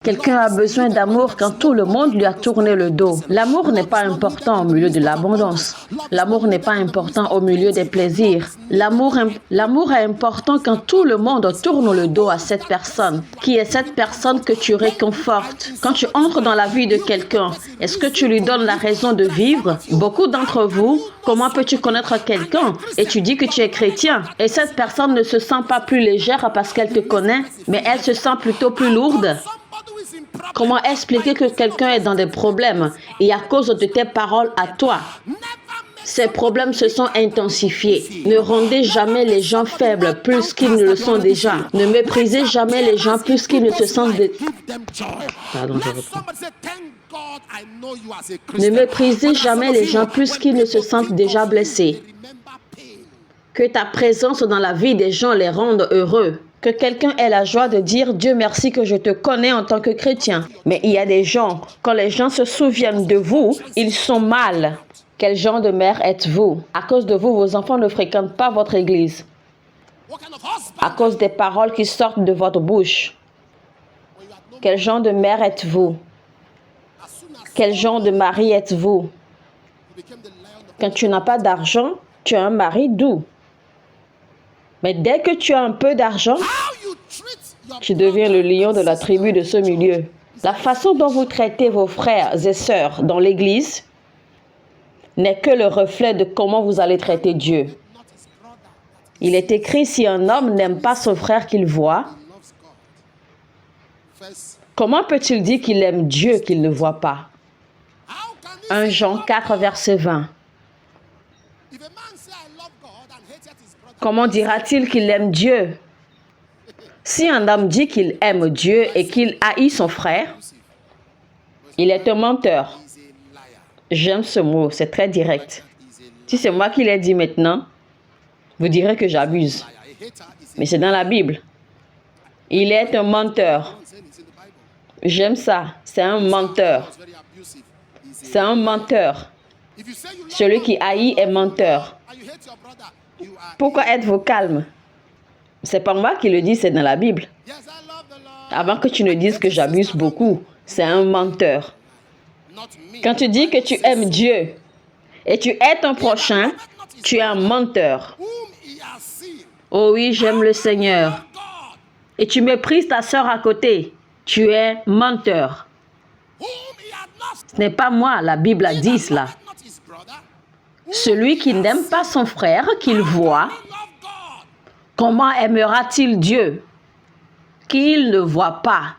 Quelqu'un a besoin d'amour quand tout le monde lui a tourné le dos. L'amour n'est pas important au milieu de l'abondance. L'amour n'est pas important au milieu des plaisirs. L'amour est important quand tout le monde tourne le dos à cette personne. Qui est cette personne que tu réconfortes? Quand tu entres dans la vie de quelqu'un, est-ce que tu lui donnes la raison de vivre? Beaucoup d'entre vous, comment peux-tu connaître quelqu'un et tu dis que tu es chrétien? Et cette personne ne se sent pas plus légère parce qu'elle te connaît, mais elle se sent plutôt plus lourde. Comment expliquer que quelqu'un est dans des problèmes et à cause de tes paroles à toi? Ces problèmes se sont intensifiés. Ne rendez jamais les gens faibles plus qu'ils ne le sont déjà. Ne méprisez jamais les gens plus qu'ils ne se sentent... Ne méprisez jamais les gens plus qu'ils ne se sentent déjà blessés. Que ta présence dans la vie des gens les rende heureux. Que quelqu'un ait la joie de dire « Dieu merci que je te connais en tant que chrétien ». Mais il y a des gens, quand les gens se souviennent de vous, ils sont mal. Quel genre de mère êtes-vous? À cause de vous, vos enfants ne fréquentent pas votre église. À cause des paroles qui sortent de votre bouche. Quel genre de mère êtes-vous? Quel genre de mari êtes-vous? Quand tu n'as pas d'argent, tu as un mari doux. Mais dès que tu as un peu d'argent, tu deviens le lion de la tribu de ce milieu. La façon dont vous traitez vos frères et sœurs dans l'église n'est que le reflet de comment vous allez traiter Dieu. Il est écrit, si un homme n'aime pas son frère qu'il voit, comment peut-il dire qu'il aime Dieu qu'il ne voit pas? 1 Jean 4, verset 20. Comment dira-t-il qu'il aime Dieu? Si un homme dit qu'il aime Dieu et qu'il haït son frère, il est un menteur. J'aime ce mot, c'est très direct. Si c'est moi qui l'ai dit maintenant, vous direz que j'abuse. Mais c'est dans la Bible. Il est un menteur. J'aime ça, c'est un menteur. C'est un menteur. Celui qui haït est menteur. Pourquoi êtes-vous calme? C'est pas moi qui le dis, c'est dans la Bible. Avant que tu ne dises que j'abuse beaucoup, c'est un menteur. Quand tu dis que tu aimes Dieu et tu hais ton prochain, tu es un menteur. Oh oui, j'aime le Seigneur. Et tu méprises ta sœur à côté, tu es menteur. Ce n'est pas moi, la Bible a dit cela. Celui qui n'aime pas son frère qu'il voit, comment aimera-t-il Dieu qu'il ne voit pas?